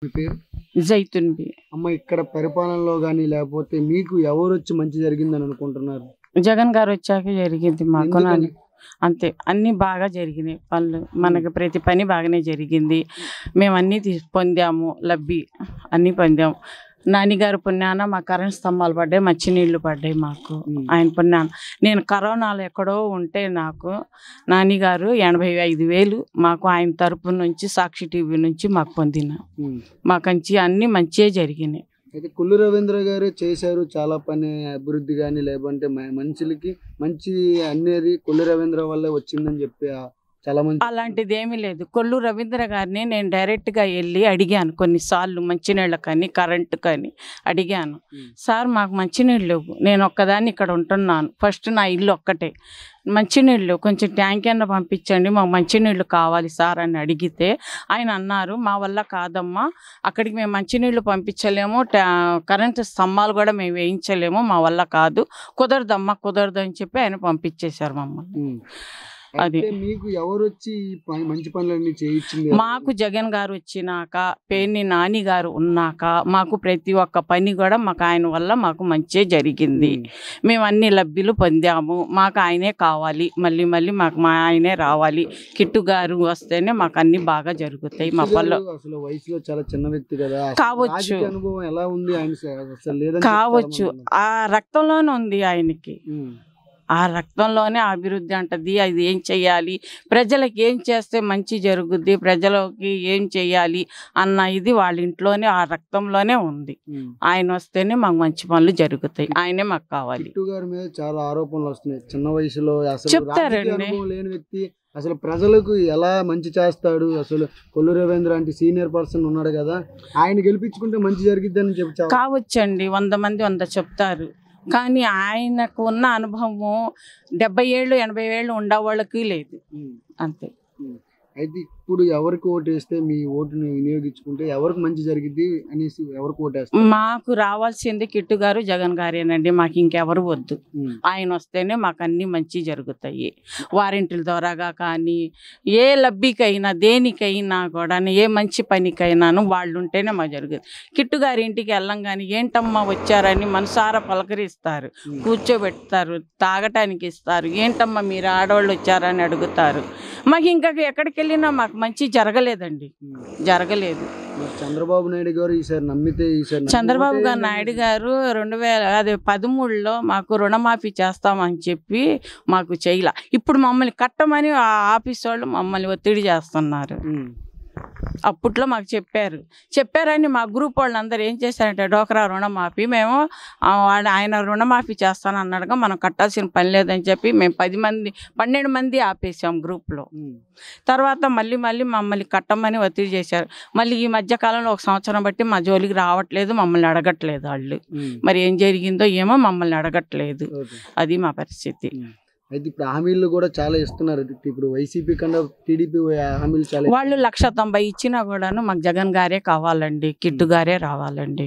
మీ పేరు? జైతున్ బి. అమ్మ ఇక్కడ పరిపాలనలో గాని లేకపోతే మీకు ఎవరొచ్చి మంచి జరిగిందని అనుకుంటున్నారు? జగన్ గారు వచ్చాక జరిగింది మాకు. ఎందుకని? అంతే, అన్ని బాగా జరిగినాయి పనులు. మనకి ప్రతి పని బాగానే జరిగింది. మేము అన్నీ పొందాము, లబ్బి అన్నీ పొందాము. నాన్నగారు పుణ్యాన మా కరెంట్ స్తంభాలు పడ్డాయి, మంచినీళ్ళు పడ్డాయి మాకు. ఆయన పుణ్యాన నేను కరోనాలో ఎక్కడో ఉంటే నాకు నాన్నగారు 85,000 మాకు ఆయన తరపు నుంచి సాక్షి టీవీ నుంచి మాకు పొందిన. మాకంచి అన్నీ మంచిగా జరిగినాయి. అయితే కొల్లు రవీంద్ర గారు చేశారు చాలా పని, అభివృద్ధి కానీ లేదంటే మనుషులకి మంచి అనేది కొల్లు రవీంద్ర వల్లే వచ్చిందని చెప్పి చాలా మంది. అలాంటిది ఏమీ లేదు. కొల్లు రవీంద్ర గారిని నేను డైరెక్ట్గా వెళ్ళి అడిగాను కొన్నిసార్లు, మంచినీళ్ళ కానీ కరెంటు కానీ అడిగాను. సార్ మాకు మంచినీళ్ళు లేవు, నేను ఒక్కదాన్ని ఇక్కడ ఉంటున్నాను, ఫస్ట్ నా ఇల్లు ఒక్కటే, మంచినీళ్ళు కొంచెం ట్యాంక్ అన్న పంపించండి, మాకు మంచినీళ్ళు కావాలి సార్ అని అడిగితే ఆయన అన్నారు, మా వల్ల కాదమ్మా, అక్కడికి మేము మంచినీళ్ళు పంపించలేము, కరెంటు స్తంభాలు కూడా మేము వేయించలేము, మా వల్ల కాదు, కుదరదమ్మా కుదరదు అని చెప్పి ఆయన పంపించేశారు మమ్మల్ని. అది మీకు ఎవరు వచ్చి మంచి పనులన్నీ చేయించింది? మాకు జగన్ గారు వచ్చినాక, పేర్ని నాని గారు ఉన్నాక మాకు ప్రతి ఒక్క పని కూడా మాకు ఆయన వల్ల మాకు మంచి జరిగింది. మేము అన్ని లబ్ధులు పొందాము. మాకు ఆయనే కావాలి, మళ్ళీ మళ్ళీ మాకు మా ఆయనే రావాలి. కిట్టు గారు వస్తేనే మాకు అన్ని బాగా జరుగుతాయి. మా పనులు అసలు వయసులో చాలా చిన్న వ్యక్తి కదా, కావచ్చు, అనుభవం ఎలా ఉంది ఆయన? కావచ్చు, ఆ రక్తంలోనే ఉంది ఆయనకి. ఆ రక్తంలోనే అభివృద్ధి అంటది. అది ఏం చెయ్యాలి, ప్రజలకు ఏం చేస్తే మంచి జరుగుద్ది, ప్రజలకి ఏం చెయ్యాలి అన్న ఇది వాళ్ళ ఇంట్లోనే ఆ రక్తంలోనే ఉంది. ఆయన వస్తేనే మాకు మంచి పనులు జరుగుతాయి, ఆయనే మాకు కావాలి. కిట్టు గారి మీద చాలా ఆరోపణలు వస్తున్నాయి. చిన్న వయసులో అసలు చెప్తారండి, లేని వ్యక్తి అసలు ప్రజలకు ఎలా మంచి చేస్తాడు. అసలు కొల్లు రవీంద్ర అంటే సీనియర్ పర్సన్ ఉన్నాడు కదా, ఆయన గెలిపించుకుంటే మంచి జరిగిద్దని చెప్పి కావచ్చండి. 100 మంది 100 చెప్తారు, కానీ ఆయనకు ఉన్న అనుభవము 70 ఏళ్ళు 80 ఏళ్ళు ఉండేవాళ్ళకి లేదు. అంతే. అయితే ఇప్పుడు ఎవరికి ఓటు వేస్తే మీ ఓటుని వినియోగించుకుంటే ఎవరికి మంచి జరిగిద్ది అనేసి ఎవరికి ఓటు వేస్తారు? మాకు రావాల్సింది కిట్టు గారు జగన్ గారేనండి, మాకు ఇంకెవరు వద్దు. ఆయన వస్తేనే మాకు అన్ని మంచి జరుగుతాయి. వారంటీల ద్వారాగా కానీ ఏ లబ్బికైనా దేనికైనా కూడా, ఏ మంచి పనికైనాను వాళ్ళు ఉంటేనే మాకు జరుగుతుంది. కిట్టు గారి ఇంటికి వెళ్ళంగానే ఏంటమ్మా వచ్చారని మనసారా పలకరిస్తారు, కూర్చోబెడతారు, తాగటానికి ఇస్తారు. ఏంటమ్మా మీరు ఆడవాళ్ళు వచ్చారని అడుగుతారు. మాకు ఇంకా ఎక్కడికి వెళ్ళినా మాకు మంచి జరగలేదండి, జరగలేదు. చంద్రబాబు నాయుడు గారు ఈసారి నమ్మితే చంద్రబాబు గారు నాయుడు గారు 2013లో మాకు రుణమాఫీ చేస్తామని చెప్పి మాకు చేయలే. ఇప్పుడు మమ్మల్ని కట్టమని ఆ ఆఫీస్ వాళ్ళు మమ్మల్ని ఒత్తిడి చేస్తున్నారు. అప్పట్లో మాకు చెప్పారని మా గ్రూప్ వాళ్ళు అందరూ ఏం చేశారంటే డోక్రా రుణమాఫీ మేము ఆయన రుణమాఫీ చేస్తాను అన్నాడుగా, మనం కట్టాల్సిన పని లేదని చెప్పి మేము 12 మంది ఆపేసాం గ్రూప్లో. తర్వాత మళ్ళీ మమ్మల్ని కట్టమని ఒత్తిడి చేశారు. మళ్ళీ ఈ మధ్యకాలంలో 1 సంవత్సరం బట్టి మా జోలికి రావట్లేదు, మమ్మల్ని అడగట్లేదు వాళ్ళు. మరి ఏం జరిగిందో ఏమో, మమ్మల్ని అడగట్లేదు. అది మా పరిస్థితి. అయితే ఇప్పుడు హామీలు కూడా చాలా ఇస్తున్నారు. ఇప్పుడు వైసీపీ కన్నా టీడీపీ హామీలు చాలా, వాళ్ళు 190 ఇచ్చినా కూడాను మాకు జగన్ గారే కావాలండి, కిట్టు గారే రావాలండి.